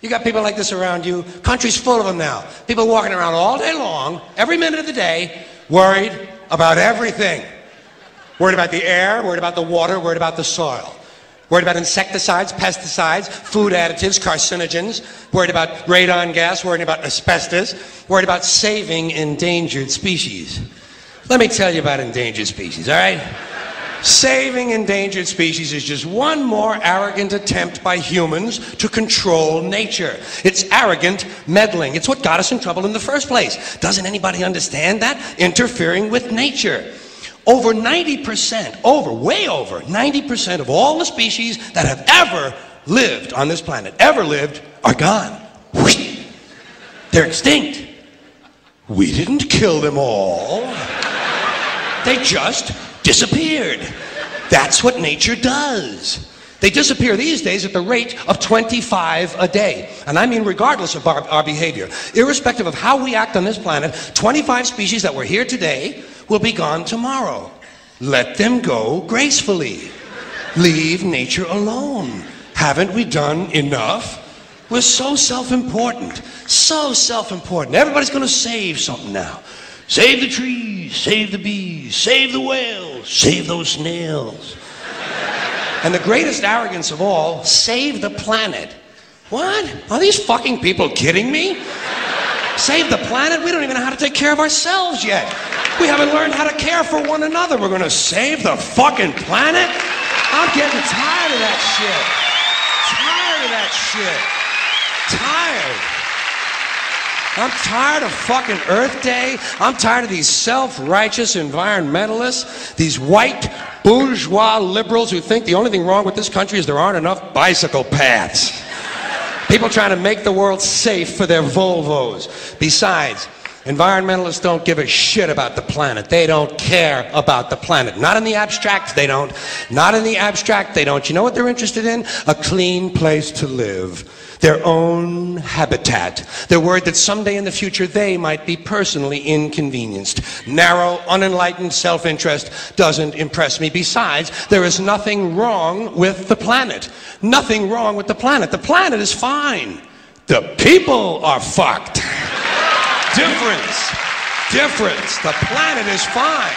You got people like this around you. Country's full of them now. People walking around all day long, every minute of the day, worried about everything. Worried about the air, worried about the water, worried about the soil. Worried about insecticides, pesticides, food additives, carcinogens. Worried about radon gas, worried about asbestos. Worried about saving endangered species. Let me tell you about endangered species, all right? Saving endangered species is just one more arrogant attempt by humans to control nature. It's arrogant meddling. It's what got us in trouble in the first place. Doesn't anybody understand that? Interfering with nature. Over 90%, way over 90% of all the species that have ever lived on this planet, are gone. They're extinct. We didn't kill them all. They just disappeared. That's what nature does. They disappear these days at the rate of 25 a day. And I mean regardless of our behavior. Irrespective of how we act on this planet, 25 species that were here today will be gone tomorrow. Let them go gracefully. Leave nature alone. Haven't we done enough? We're so self-important. So self-important. Everybody's going to save something now. Save the trees, save the bees, save the whales, save those snails. And the greatest arrogance of all, save the planet. What? Are these fucking people kidding me? Save the planet? We don't even know how to take care of ourselves yet. We haven't learned how to care for one another. We're gonna save the fucking planet? I'm getting tired of that shit. Tired of that shit. Tired. I'm tired of fucking Earth Day. I'm tired of these self-righteous environmentalists, these white bourgeois liberals who think the only thing wrong with this country is there aren't enough bicycle paths. People trying to make the world safe for their Volvos. Besides, environmentalists don't give a shit about the planet. They don't care about the planet. Not in the abstract, they don't. Not in the abstract, they don't. You know what they're interested in? A clean place to live. Their own habitat. They're worried that someday in the future they might be personally inconvenienced. Narrow, unenlightened self-interest doesn't impress me. Besides, there is nothing wrong with the planet. Nothing wrong with the planet. The planet is fine. The people are fucked. Difference. Difference. The planet is fine.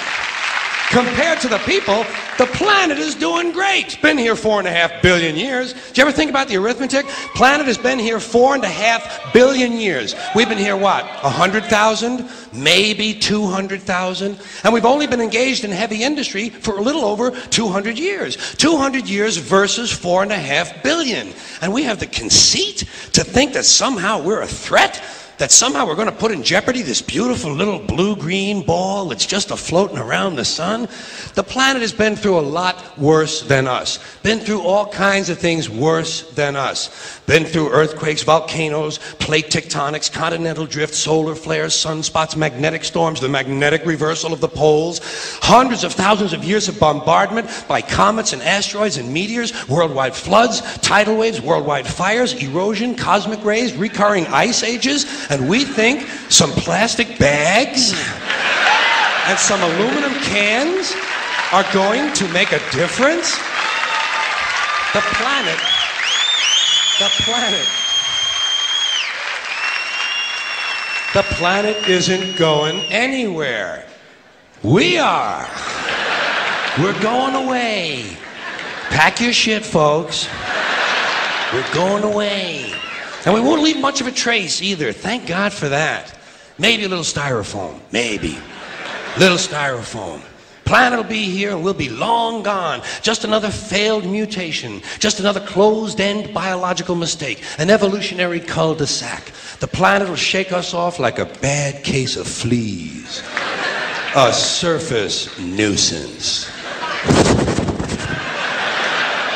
Compared to the people, the planet is doing great. It's been here 4.5 billion years. Did you ever think about the arithmetic? Planet has been here 4.5 billion years. We've been here, what, 100,000? Maybe 200,000? And we've only been engaged in heavy industry for a little over 200 years. 200 years versus 4.5 billion. And we have the conceit to think that somehow we're a threat? That somehow we're going to put in jeopardy this beautiful little blue-green ball that's just a-floating around the sun? The planet has been through a lot worse than us. Been through all kinds of things worse than us. Been through earthquakes, volcanoes, plate tectonics, continental drift, solar flares, sunspots, magnetic storms, the magnetic reversal of the poles, hundreds of thousands of years of bombardment by comets and asteroids and meteors, worldwide floods, tidal waves, worldwide fires, erosion, cosmic rays, recurring ice ages, and we think some plastic bags and some aluminum cans are going to make a difference? The planet isn't going anywhere. We are. We're going away. Pack your shit, folks. We're going away. And we won't leave much of a trace either. Thank God for that. Maybe a little styrofoam. Maybe. Little styrofoam. Planet will be here and we'll be long gone. Just another failed mutation. Just another closed-end biological mistake. An evolutionary cul-de-sac. The planet will shake us off like a bad case of fleas. A surface nuisance.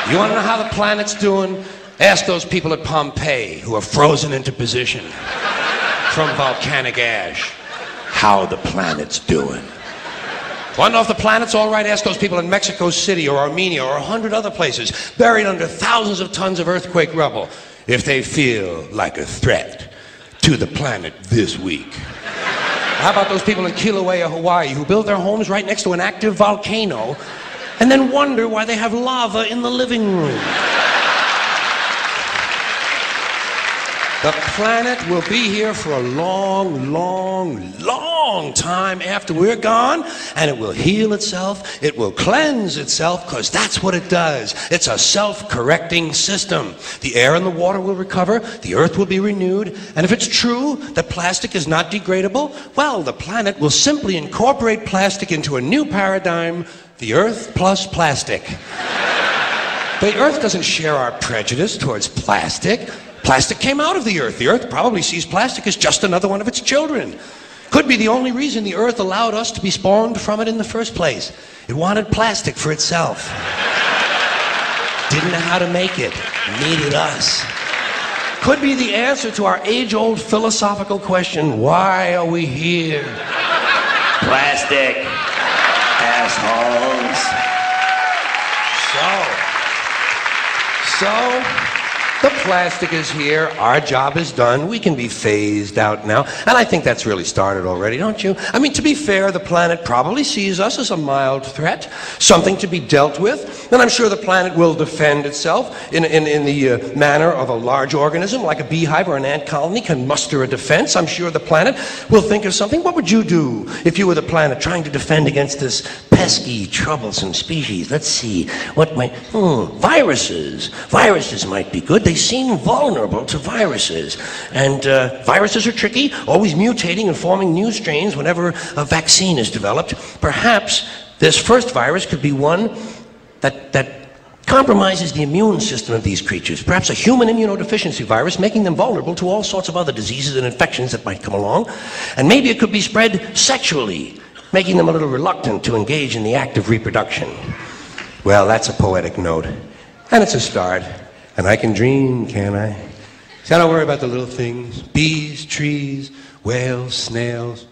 You want to know how the planet's doing? Ask those people at Pompeii who are frozen into position from volcanic ash how the planet's doing. Want to know if the planet's all right? Ask those people in Mexico City or Armenia or 100 other places buried under thousands of tons of earthquake rubble if they feel like a threat to the planet this week. How about those people in Kilauea, Hawaii who build their homes right next to an active volcano and then wonder why they have lava in the living room? The planet will be here for a long, long, long time after we're gone, and it will heal itself, it will cleanse itself, because that's what it does. It's a self-correcting system. The air and the water will recover, the earth will be renewed, and if it's true that plastic is not degradable, well, the planet will simply incorporate plastic into a new paradigm, the earth plus plastic. The earth doesn't share our prejudice towards plastic. Plastic came out of the earth. The earth probably sees plastic as just another one of its children. Could be the only reason the earth allowed us to be spawned from it in the first place. It wanted plastic for itself. Didn't know how to make it. Needed us. Could be the answer to our age-old philosophical question, why are we here? Plastic. Assholes. So, the plastic is here, our job is done, we can be phased out now, and I think that's really started already, don't you? I mean, to be fair, the planet probably sees us as a mild threat, something to be dealt with, and I'm sure the planet will defend itself in the manner of a large organism, like a beehive or an ant colony can muster a defense. I'm sure the planet will think of something. What would you do if you were the planet trying to defend against this pesky, troublesome species? Let's see, what might, viruses. Viruses might be good. They seem vulnerable to viruses. And viruses are tricky, always mutating and forming new strains whenever a vaccine is developed. Perhaps this first virus could be one that compromises the immune system of these creatures. Perhaps a human immunodeficiency virus, making them vulnerable to all sorts of other diseases and infections that might come along. And maybe it could be spread sexually, making them a little reluctant to engage in the act of reproduction. Well, that's a poetic note. And it's a start. And I can dream, can't I? See, I don't worry about the little things. Bees, trees, whales, snails.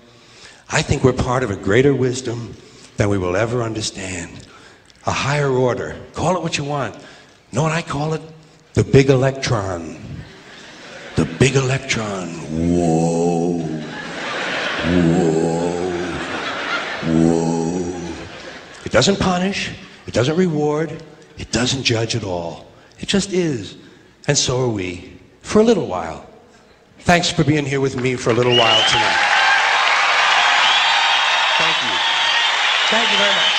I think we're part of a greater wisdom than we will ever understand. A higher order. Call it what you want. Know what I call it? The big electron. The big electron. Whoa. Whoa. Whoa. It doesn't punish. It doesn't reward. It doesn't judge at all. It just is. And so are we. For a little while. Thanks for being here with me for a little while tonight. Thank you. Thank you very much.